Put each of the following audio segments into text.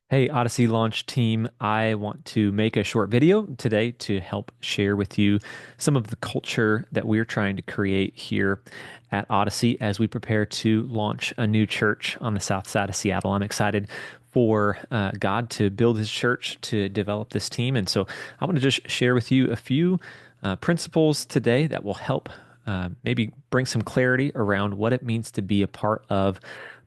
Hey, Odyssey Launch Team. I want to make a short video today to help share with you some of the culture that we're trying to create here at Odyssey as we prepare to launch a new church on the south side of Seattle. I'm excited for God to build his church, to develop this team. And so I want to just share with you a few principles today that will help maybe bring some clarity around what it means to be a part of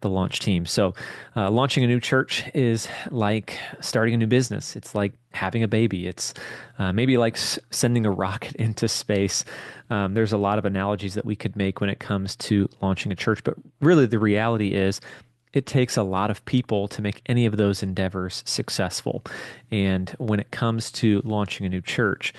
the launch team. So, launching a new church is like starting a new business. It's like having a baby. It's maybe like sending a rocket into space. There's a lot of analogies that we could make when it comes to launching a church, but really the reality is it takes a lot of people to make any of those endeavors successful. And when it comes to launching a new church,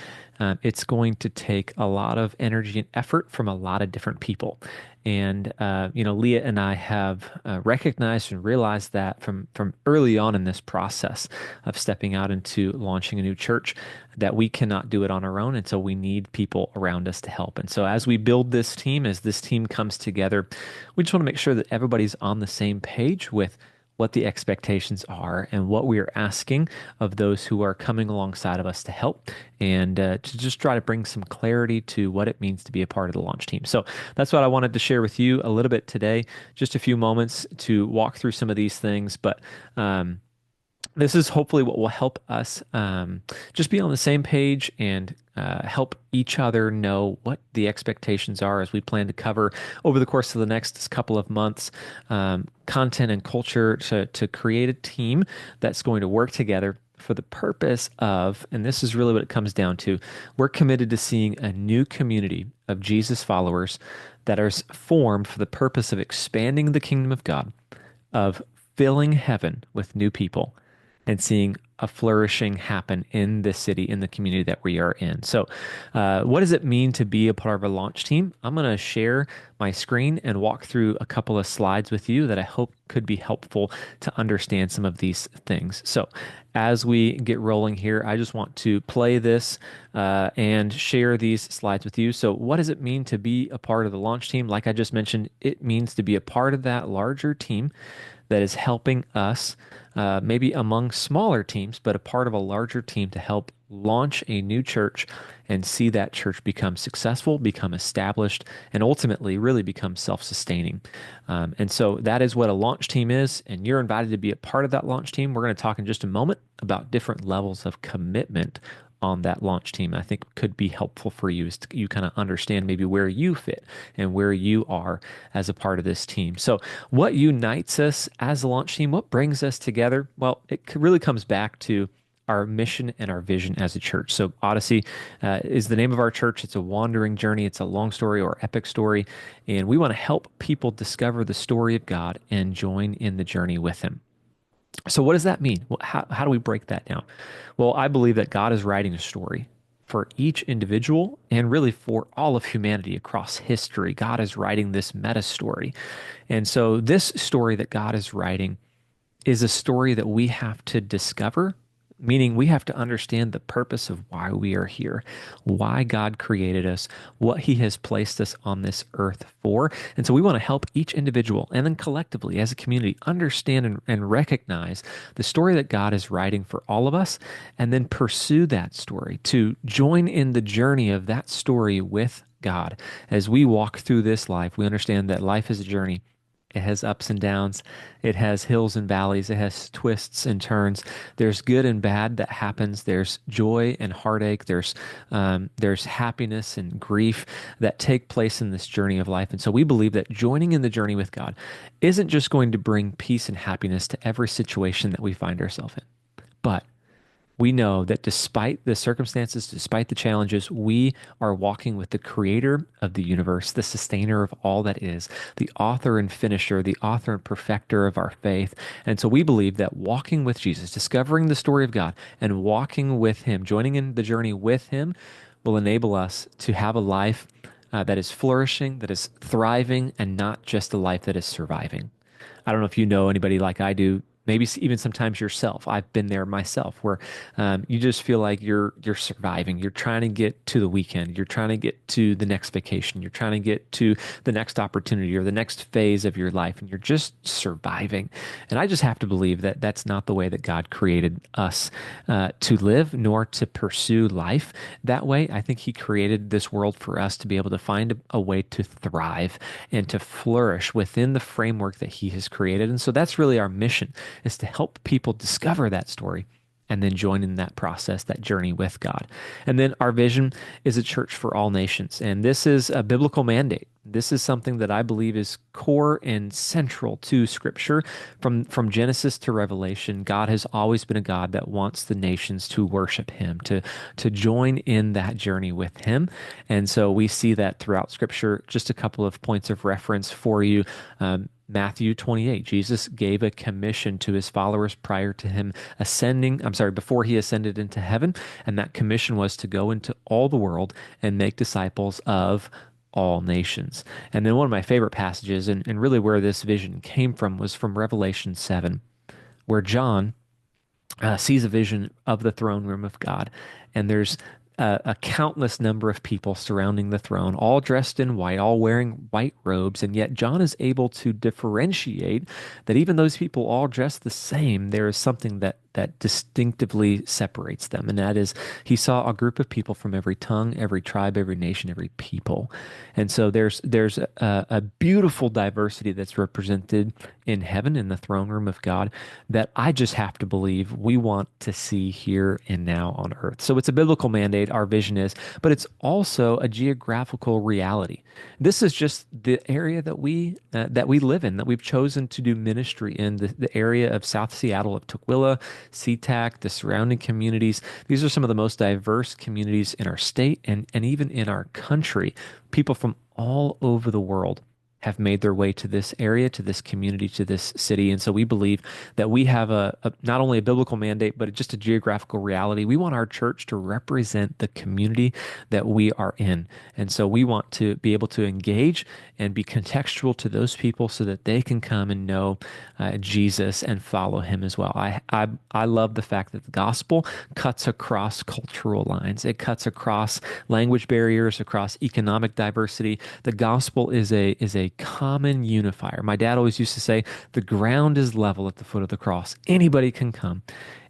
it's going to take a lot of energy and effort from a lot of different people. And Leah and I have recognized and realized that from early on in this process of stepping out into launching a new church, that we cannot do it on our own, and so we need people around us to help. And so as we build this team, as this team comes together, we just want to make sure that everybody's on the same page with what the expectations are and what we are asking of those who are coming alongside of us to help and to just try to bring some clarity to what it means to be a part of the launch team. So that's what I wanted to share with you a little bit today, just a few moments to walk through some of these things. But this is hopefully what will help us just be on the same page and help each other know what the expectations are as we plan to cover over the course of the next couple of months content and culture to create a team that's going to work together for the purpose of, and this is really what it comes down to, we're committed to seeing a new community of Jesus followers that are formed for the purpose of expanding the kingdom of God, of filling heaven with new people and seeing a flourishing happen in the city, in the community that we are in. So, what does it mean to be a part of a launch team? I'm going to share my screen and walk through a couple of slides with you that I hope could be helpful to understand some of these things. So, as we get rolling here, I just want to play this and share these slides with you. So, what does it mean to be a part of the launch team? Like I just mentioned, it means to be a part of that larger team that is helping us, maybe among smaller teams, but a part of a larger team to help launch a new church and see that church become successful, become established, and ultimately really become self-sustaining. And so that is what a launch team is, and you're invited to be a part of that launch team. We're going to talk in just a moment about different levels of commitment on that launch team. I think could be helpful for you as you kind of understand maybe where you fit and where you are as a part of this team. So what unites us as a launch team? What brings us together? Well, it really comes back to our mission and our vision as a church. So Odyssey is the name of our church. It's a wandering journey. It's a long story or epic story. And we want to help people discover the story of God and join in the journey with him. So what does that mean? Well, how do we break that down? Well, I believe that God is writing a story for each individual and really for all of humanity across history. God is writing this meta story. And so this story that God is writing is a story that we have to discover, meaning we have to understand the purpose of why we are here, why God created us, what he has placed us on this earth for. And so we want to help each individual and then collectively as a community understand and recognize the story that God is writing for all of us and then pursue that story to join in the journey of that story with God. As we walk through this life, we understand that life is a journey. It has ups and downs. It has hills and valleys. It has twists and turns. There's good and bad that happens. There's joy and heartache. There's happiness and grief that take place in this journey of life. And so we believe that joining in the journey with God isn't just going to bring peace and happiness to every situation that we find ourselves in, but we know that despite the circumstances, despite the challenges, we are walking with the creator of the universe, the sustainer of all that is, the author and finisher, the author and perfecter of our faith. And so we believe that walking with Jesus, discovering the story of God and walking with him, joining in the journey with him, will enable us to have a life that is flourishing, that is thriving, and not just a life that is surviving. I don't know if you know anybody like I do. maybe even sometimes yourself. I've been there myself, where you just feel like you're surviving. You're trying to get to the weekend. You're trying to get to the next vacation. You're trying to get to the next opportunity or the next phase of your life, and you're just surviving. And I just have to believe that that's not the way that God created us to live, nor to pursue life that way. I think He created this world for us to be able to find a way to thrive and to flourish within the framework that He has created. And so that's really our mission, is to help people discover that story and then join in that process, that journey with God. And then our vision is a church for all nations. And this is a biblical mandate. This is something that I believe is core and central to Scripture. From Genesis to Revelation, God has always been a God that wants the nations to worship Him, to join in that journey with Him. And so we see that throughout Scripture. Just a couple of points of reference for you. Matthew 28, Jesus gave a commission to His followers prior to Him before He ascended into heaven. And that commission was to go into all the world and make disciples of all nations. And then one of my favorite passages, and really where this vision came from, was from Revelation 7, where John sees a vision of the throne room of God. And there's a countless number of people surrounding the throne, all dressed in white, all wearing white robes. And yet John is able to differentiate that even those people all dressed the same, there is something that distinctively separates them. And that is, he saw a group of people from every tongue, every tribe, every nation, every people. And so there's a beautiful diversity that's represented in heaven, in the throne room of God, that I just have to believe we want to see here and now on earth. So it's a biblical mandate, our vision is, but it's also a geographical reality. This is just the area that we live in, that we've chosen to do ministry in, the area of South Seattle, of Tukwila, SeaTac, the surrounding communities. These are some of the most diverse communities in our state and even in our country. People from all over the world have made their way to this area, to this community, to this city. And so we believe that we have not only a biblical mandate, but just a geographical reality. We want our church to represent the community that we are in. And so we want to be able to engage and be contextual to those people so that they can come and know Jesus and follow Him as well. I love the fact that the gospel cuts across cultural lines. It cuts across language barriers, across economic diversity. The gospel is a common unifier. My dad always used to say, the ground is level at the foot of the cross. Anybody can come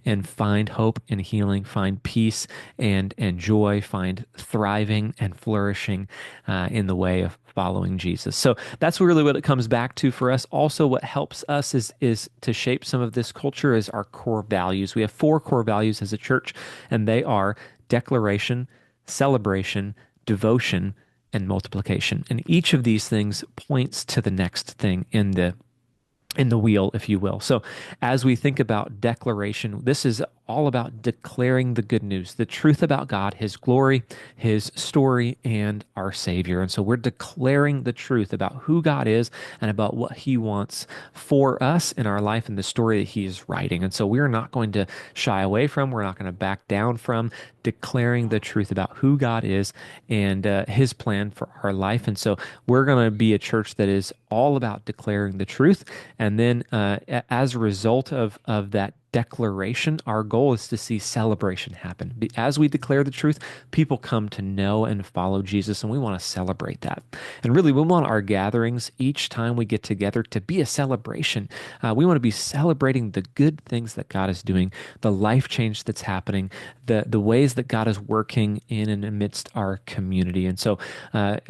and find hope and healing, find peace and joy, find thriving and flourishing in the way of following Jesus. So that's really what it comes back to for us. Also, what helps us is to shape some of this culture is our core values. We have 4 core values as a church, and they are declaration, celebration, devotion, and multiplication. And each of these things points to the next thing in the wheel, if you will. So as we think about declaration, this is all about declaring the good news, the truth about God, His glory, His story, and our Savior. And so we're declaring the truth about who God is and about what He wants for us in our life and the story that He is writing. And so we're not going to shy away from, we're not going to back down from declaring the truth about who God is and His plan for our life. And so we're going to be a church that is all about declaring the truth. And then as a result of that declaration, our goal is to see celebration happen. As we declare the truth, people come to know and follow Jesus, and we want to celebrate that. And really, we want our gatherings each time we get together to be a celebration. We want to be celebrating the good things that God is doing, the life change that's happening, the ways that God is working in and amidst our community. And so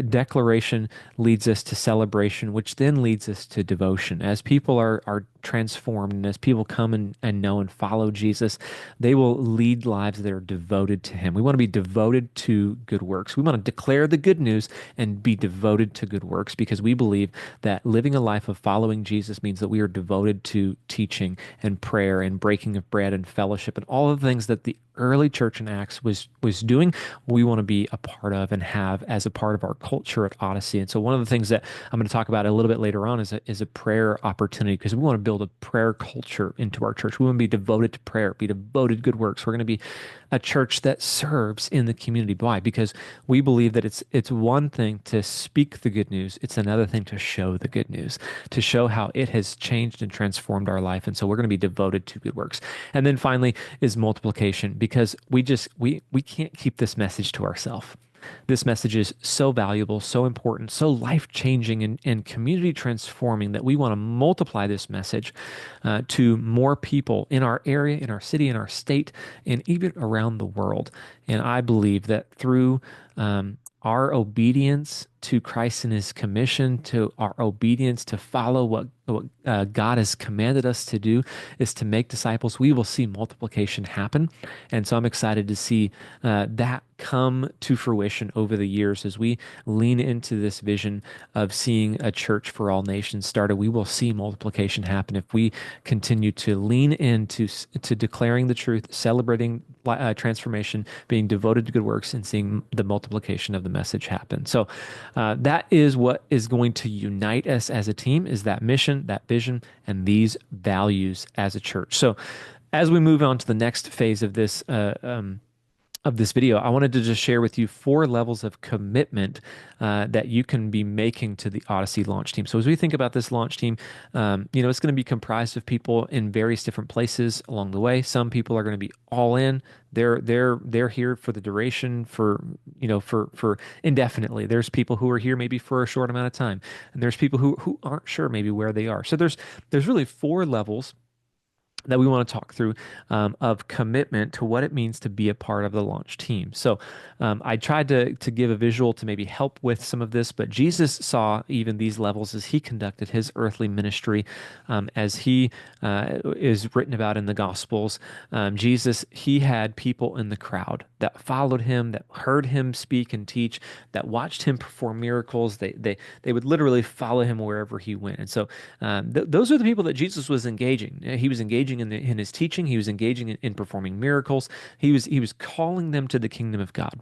declaration leads us to celebration, which then leads us to devotion. As people are transformed and as people come and know and follow Jesus, they will lead lives that are devoted to Him. We want to be devoted to good works. We want to declare the good news and be devoted to good works because we believe that living a life of following Jesus means that we are devoted to teaching and prayer and breaking of bread and fellowship and all of the things that the early church in Acts was doing, we want to be a part of and have as a part of our culture at Odyssey. And so one of the things that I'm going to talk about a little bit later on is a prayer opportunity because we want to build a prayer culture into our church. We want to be devoted to prayer, be devoted to good works. We're going to be a church that serves in the community. Why? Because we believe that it's one thing to speak the good news. It's another thing to show the good news, to show how it has changed and transformed our life. And so we're going to be devoted to good works. And then finally is multiplication because we can't keep this message to ourselves. This message is so valuable, so important, so life changing and community transforming that we want to multiply this message to more people in our area, in our city, in our state, and even around the world. And I believe that through our obedience to Christ and his commission, to our obedience to follow what God has commanded us to do, is to make disciples, we will see multiplication happen. And so I'm excited to see that come to fruition over the years as we lean into this vision of seeing a church for all nations started. We will see multiplication happen if we continue to lean into to declaring the truth, celebrating transformation, being devoted to good works, and seeing the multiplication of the message happen. So that is what is going to unite us as a team: is that mission, that vision, and these values as a church. So as we move on to the next phase of this video, I wanted to just share with you 4 levels of commitment that you can be making to the Odyssey launch team. So as we think about this launch team, it's going to be comprised of people in various different places along the way. Some people are going to be all in. They're here for the duration, for indefinitely. There's people who are here maybe for a short amount of time, and there's people who aren't sure maybe where they are. So there's really 4 levels that we want to talk through of commitment to what it means to be a part of the launch team. So I tried to give a visual to maybe help with some of this, but Jesus saw even these levels as he conducted his earthly ministry, as he is written about in the Gospels. Jesus, he had people in the crowd that followed him, that heard him speak and teach, that watched him perform miracles. They would literally follow him wherever he went. And so those are the people that Jesus was engaging. He was engaging in his teaching. He was engaging in performing miracles. He was calling them to the kingdom of God.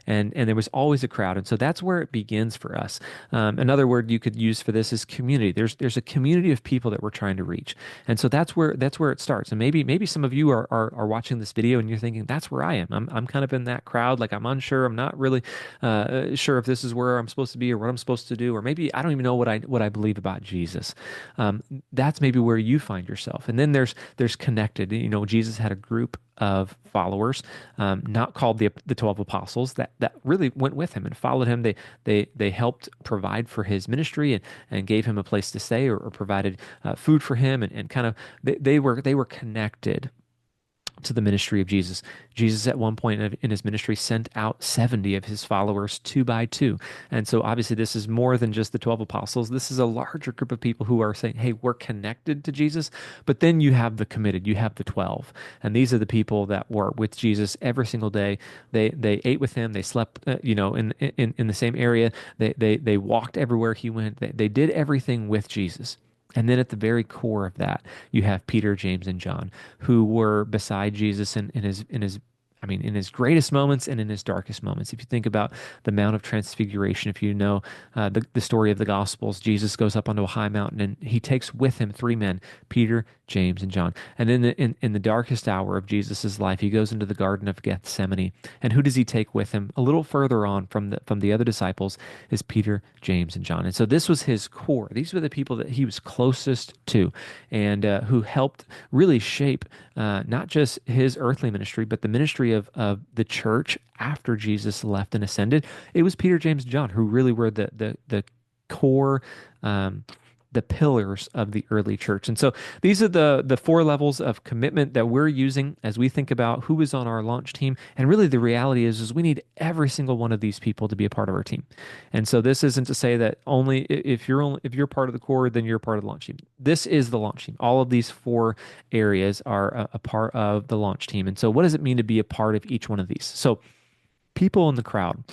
And there was always a crowd, and so that's where it begins for us. Another word you could use for this is community. There's a community of people that we're trying to reach, and so that's where it starts. And maybe some of you are watching this video and you're thinking that's where I am. I'm kind of in that crowd, like I'm unsure. I'm not really sure if this is where I'm supposed to be or what I'm supposed to do, or maybe I don't even know what I believe about Jesus. That's maybe where you find yourself. And then there's connected. Jesus had a group of followers, not called the 12 apostles, that really went with him and followed him. They helped provide for his ministry and gave him a place to stay, or provided food for him, and kind of they were connected to the ministry of Jesus. Jesus at one point in his ministry sent out 70 of his followers 2 by 2. And so obviously this is more than just the 12 apostles. This is a larger group of people who are saying, hey, we're connected to Jesus. But then you have the committed, you have the 12. And these are the people that were with Jesus every single day. They ate with him. They slept, in the same area. They walked everywhere he went. They did everything with Jesus. And then at the very core of that, you have Peter, James, and John, who were beside Jesus in his greatest moments and in his darkest moments. If you think about the Mount of Transfiguration, if you know the story of the Gospels, Jesus goes up onto a high mountain and he takes with him 3 men, Peter, James, and John. And then in the darkest hour of Jesus's life, he goes into the Garden of Gethsemane. And who does he take with him? A little further on from the other disciples is Peter, James, and John. And so this was his core. These were the people that he was closest to, and who helped really shape not just his earthly ministry, but the ministry of the church after Jesus left and ascended. It was Peter, James, and John who really were the core, the pillars of the early church. And so these are the 4 levels of commitment that we're using as we think about who is on our launch team. And really the reality is we need every single one of these people to be a part of our team. And so this isn't to say that only if you're part of the core, then you're part of the launch team. This is the launch team. All of these 4 areas are a part of the launch team. And so what does it mean to be a part of each one of these? So people in the crowd,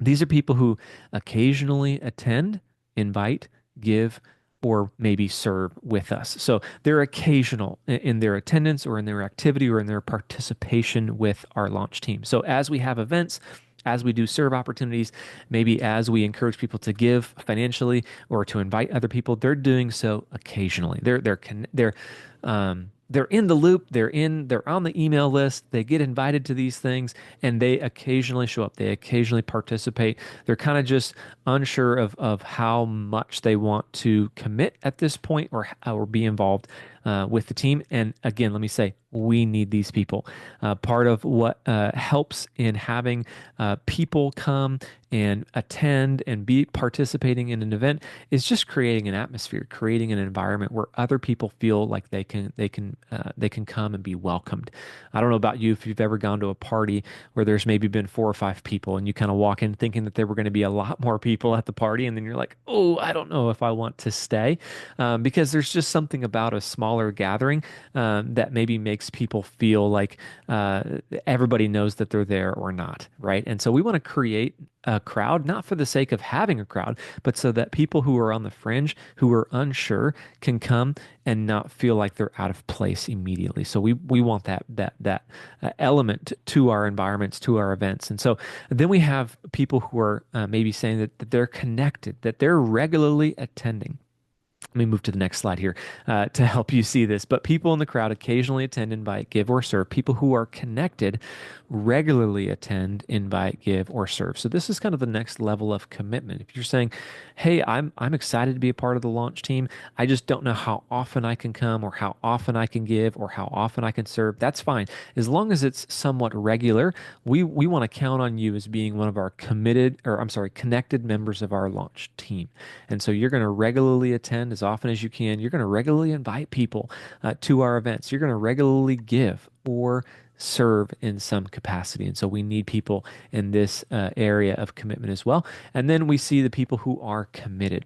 these are people who occasionally attend, invite, give, or maybe serve with us. So they're occasional in their attendance or in their activity or in their participation with our launch team. So as we have events, as we do serve opportunities, maybe as we encourage people to give financially or to invite other people, they're doing so occasionally. They're in the loop. They're on the email list. They get invited to these things and they occasionally show up. They occasionally participate. They're kind of just unsure of how much they want to commit at this point or be involved with the team. And again, let me say, we need these people. Part of what helps in having people come and attend and be participating in an event is just creating an atmosphere, creating an environment where other people feel like they can come and be welcomed. I don't know about you if you've ever gone to a party where there's maybe been 4 or 5 people and you kind of walk in thinking that there were going to be a lot more people at the party, and then you're like, oh, I don't know if I want to stay, because there's just something about a smaller gathering that maybe makes people feel like uh, everybody knows that they're there or not, right? And so we want to create a crowd, not for the sake of having a crowd, but so that people who are on the fringe, who are unsure, can come and not feel like they're out of place immediately. So we want that element to our environments, to our events. And so then we have people who are maybe saying that they're connected, that they're regularly attending. Let me move to the next slide here to help you see this. But people in the crowd occasionally attend, invite, give, or serve. People who are connected regularly attend, invite, give, or serve. So this is kind of the next level of commitment. If you're saying, "Hey, I'm excited to be a part of the launch team. I just don't know how often I can come, or how often I can give, or how often I can serve," that's fine. As long as it's somewhat regular, we want to count on you as being one of our connected members of our launch team. And so you're going to regularly attend as often as you can. You're going to regularly invite people to our events. You're going to regularly give or serve in some capacity. And so we need people in this area of commitment as well. And then we see the people who are committed.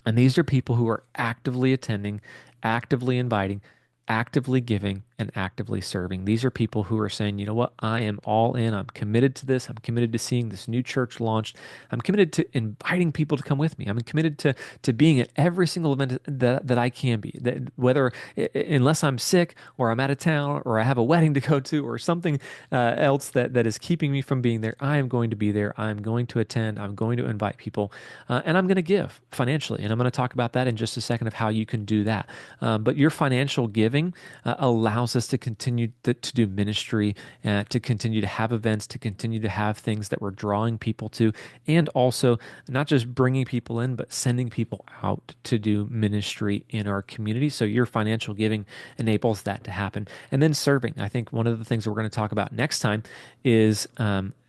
And these are people who are actively attending, actively inviting, actively giving, and actively serving. These are people who are saying, you know what, I am all in. I'm committed to this. I'm committed to seeing this new church launched. I'm committed to inviting people to come with me. I'm committed to being at every single event that I can be. That whether unless I'm sick or I'm out of town or I have a wedding to go to or something else that is keeping me from being there, I am going to be there. I'm going to attend. I'm going to invite people, and I'm going to give financially. And I'm going to talk about that in just a second of how you can do that. But your financial giving allows us to continue to do ministry, to continue to have events, to continue to have things that we're drawing people to, and also not just bringing people in, but sending people out to do ministry in our community. So your financial giving enables that to happen. And then serving. I think one of the things that we're going to talk about next time is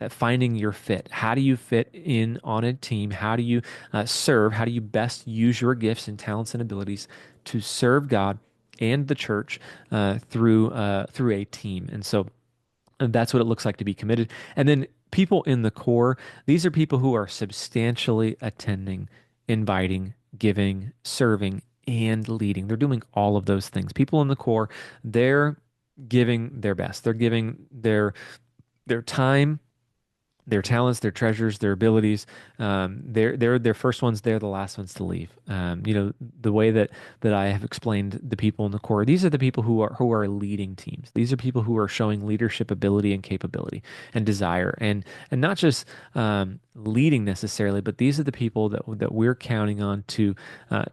finding your fit. How do you fit in on a team? How do you serve? How do you best use your gifts and talents and abilities to serve God and the church through a team? And so that's what it looks like to be committed. And then people in the core, these are people who are substantially attending, inviting, giving, serving, and leading. They're doing all of those things. People in the core, they're giving their best. They're giving their time, their talents, their treasures, their abilities. They're first ones there, the last ones to leave. The way that I have explained the people in the core, these are the people who are leading teams. These are people who are showing leadership ability and capability and desire, and not just leading necessarily, but these are the people that we're counting on to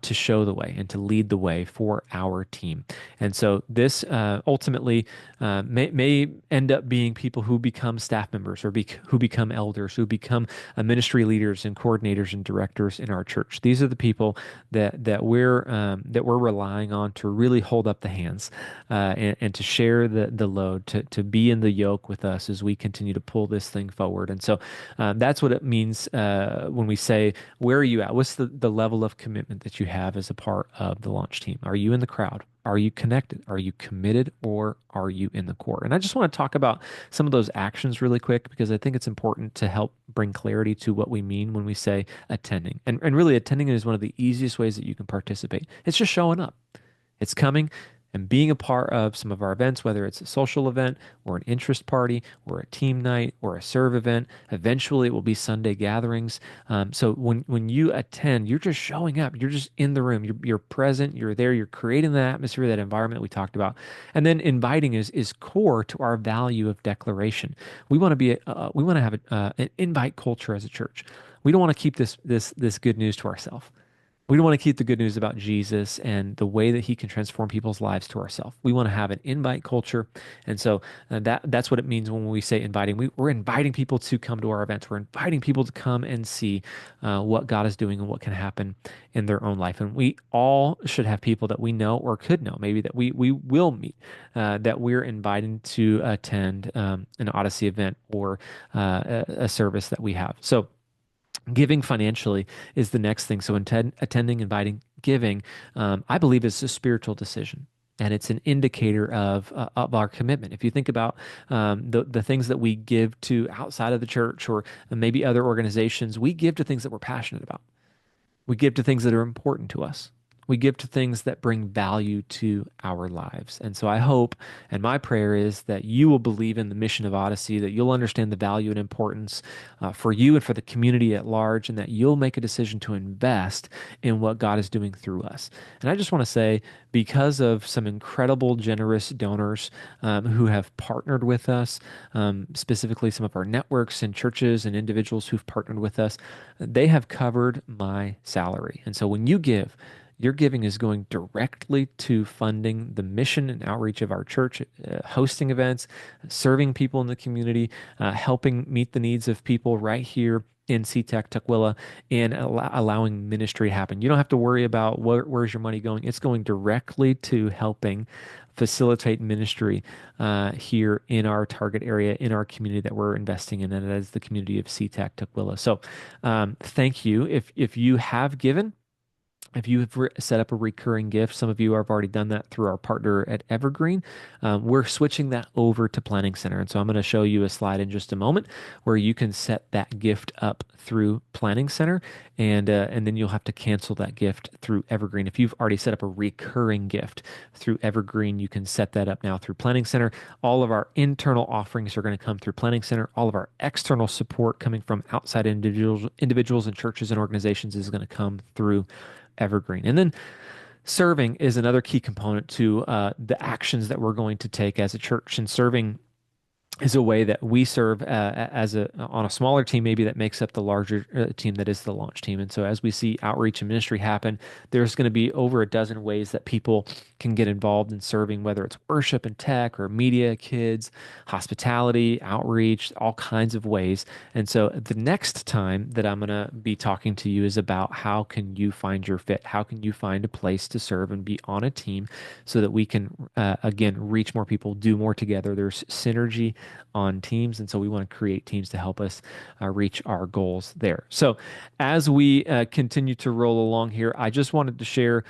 show the way and to lead the way for our team. And so this ultimately may end up being people who become staff members or who become elders, who become ministry leaders and coordinators and directors in our church. These are the people that we're relying on to really hold up the hands and to share the load, to be in the yoke with us as we continue to pull this thing forward. And so that's what it means when we say, where are you at? What's the level of commitment that you have as a part of the launch team? Are you in the crowd? Are you connected? Are you committed, or are you in the core? And I just want to talk about some of those actions really quick because I think it's important to help bring clarity to what we mean when we say attending. And really, attending is one of the easiest ways that you can participate. It's just showing up. It's coming and being a part of some of our events, whether it's a social event or an interest party or a team night or a serve event. Eventually, it will be Sunday gatherings. So when you attend, you're just showing up. You're just in the room. You're present. You're there. You're creating that atmosphere, that environment we talked about. And then inviting is core to our value of declaration. We want to have an invite culture as a church. We don't want to keep this good news to ourselves. We don't want to keep the good news about Jesus and the way that he can transform people's lives to ourselves. We want to have an invite culture. And so that's what it means when we say inviting. We're inviting people to come to our events. We're inviting people to come and see what God is doing and what can happen in their own life. And we all should have people that we know or could know, maybe that we will meet, that we're inviting to attend an Odyssey event or a service that we have. So giving financially is the next thing. So attending, inviting, giving, I believe is a spiritual decision. And it's an indicator of our commitment. If you think about the things that we give to outside of the church or maybe other organizations, we give to things that we're passionate about. We give to things that are important to us. We give to things that bring value to our lives. And so I hope, and my prayer is that you will believe in the mission of Odyssey, that you'll understand the value and importance for you and for the community at large, and that you'll make a decision to invest in what God is doing through us. And I just want to say, because of some incredible, generous donors who have partnered with us, specifically some of our networks and churches and individuals who've partnered with us, they have covered my salary. And so when you give, your giving is going directly to funding the mission and outreach of our church, hosting events, serving people in the community, helping meet the needs of people right here in SeaTac Tukwila, and allowing ministry to happen. You don't have to worry about where's your money going. It's going directly to helping facilitate ministry here in our target area, in our community that we're investing in, and that is the community of SeaTac Tukwila. So thank you. If you have given, if you have set up a recurring gift, some of you have already done that through our partner at Evergreen. We're switching that over to Planning Center. And so I'm going to show you a slide in just a moment where you can set that gift up through Planning Center, and then you'll have to cancel that gift through Evergreen. If you've already set up a recurring gift through Evergreen, you can set that up now through Planning Center. All of our internal offerings are going to come through Planning Center. All of our external support coming from outside individuals and churches and organizations is going to come through Evergreen. And then serving is another key component to the actions that we're going to take as a church. And serving is a way that we serve on a smaller team, maybe that makes up the larger team that is the launch team. And so as we see outreach and ministry happen, there's going to be over a dozen ways that people can get involved in serving, whether it's worship and tech or media, kids, hospitality, outreach, all kinds of ways. And so the next time that I'm going to be talking to you is about how can you find your fit? How can you find a place to serve and be on a team so that we can, again, reach more people, do more together. There's synergy on teams. And so we want to create teams to help us reach our goals there. So as we continue to roll along here, I just wanted to share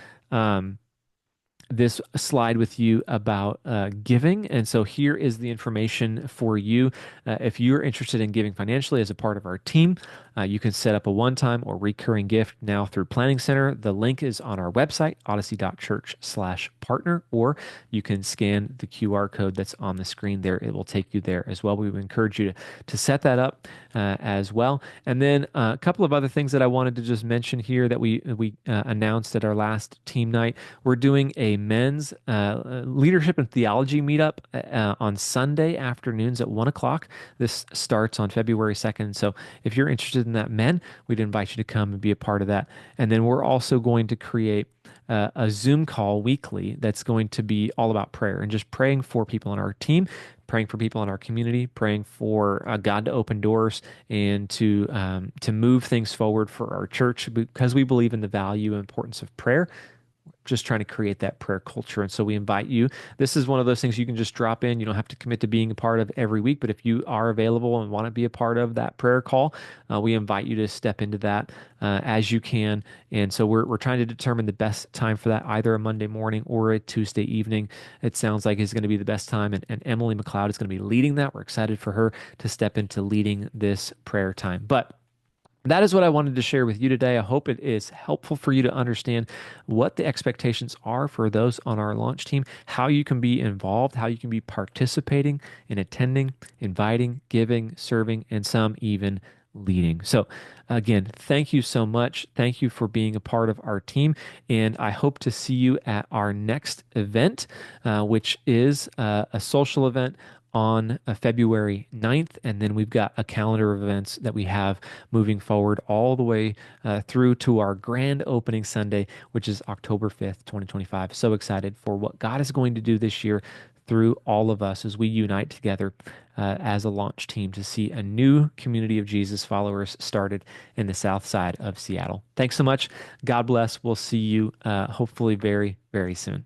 this slide with you about giving. And so here is the information for you. If you're interested in giving financially as a part of our team, you can set up a one-time or recurring gift now through Planning Center. The link is on our website, odyssey.church/partner, or you can scan the QR code that's on the screen there. It will take you there as well. We would encourage you to set that up as well. And then a couple of other things that I wanted to just mention here that we announced at our last team night. We're doing a men's leadership and theology meetup on Sunday afternoons at 1 o'clock. This starts on February 2nd. So if you're interested in that, men, we'd invite you to come and be a part of that. And then we're also going to create a Zoom call weekly that's going to be all about prayer and just praying for people on our team, praying for people in our community, praying for God to open doors and to move things forward for our church, because we believe in the value and importance of prayer. Just trying to create that prayer culture. And so we invite you. This is one of those things you can just drop in. You don't have to commit to being a part of every week, but if you are available and want to be a part of that prayer call, we invite you to step into that as you can. And so we're trying to determine the best time for that, either a Monday morning or a Tuesday evening. It sounds like it's going to be the best time. And Emily McLeod is going to be leading that. We're excited for her to step into leading this prayer time. But That is what I wanted to share with you today. I hope it is helpful for you to understand what the expectations are for those on our launch team, how you can be involved, how you can be participating in attending, inviting, giving, serving, and some even leading. So, again, thank you so much. Thank you for being a part of our team. And I hope to see you at our next event, which is a social event on February 9th. And then we've got a calendar of events that we have moving forward all the way through to our grand opening Sunday, which is October 5th, 2025. So excited for what God is going to do this year through all of us as we unite together as a launch team to see a new community of Jesus followers started in the south side of Seattle. Thanks so much. God bless. We'll see you hopefully very, very soon.